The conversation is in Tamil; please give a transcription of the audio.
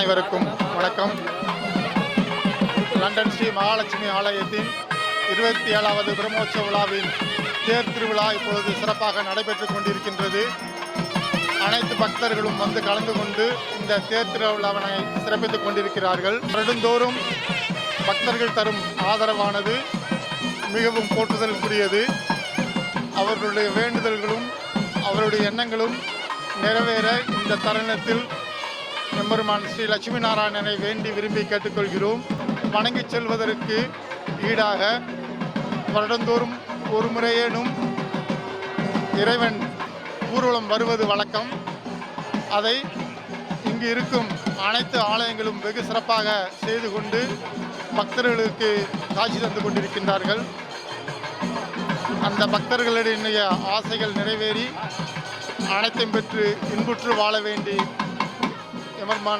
அனைவருக்கும் வணக்கம். லண்டன் ஸ்ரீ மகாலட்சுமி ஆலயத்தின் 27வது பிரம்மோற்சவ விழாவின் தேர் திருவிழா இப்பொழுது சிறப்பாக நடைபெற்றுக் கொண்டிருக்கின்றது. அனைத்து பக்தர்களும் வந்து கலந்து கொண்டு இந்த தேர் திருவிழாவினை சிறப்பித்துக் கொண்டிருக்கிறார்கள். வருடந்தோறும் பக்தர்கள் தரும் ஆதரவானது மிகவும் போற்றுதலுக்குரியது. அவர்களுடைய வேண்டுதல்களும் அவருடைய எண்ணங்களும் நிறைவேற இந்த தருணத்தில் எம்பெருமான் ஸ்ரீ லட்சுமி நாராயணனை வேண்டி விரும்பி கேட்டுக்கொள்கிறோம். வணங்கி செல்வதற்கு ஈடாக வருடந்தோறும் ஒரு முறையேனும் இறைவன் ஊர்வலம் வருவது வழக்கம். அதை இங்கு இருக்கும் அனைத்து ஆலயங்களும் வெகு சிறப்பாக செய்து கொண்டு பக்தர்களுக்கு காட்சி தந்து கொண்டிருக்கின்றார்கள். அந்த பக்தர்களுடைய ஆசைகள் நிறைவேறி அனைத்தையும் பெற்று இன்புற்று வாழ வேண்டி எம்பெருமான்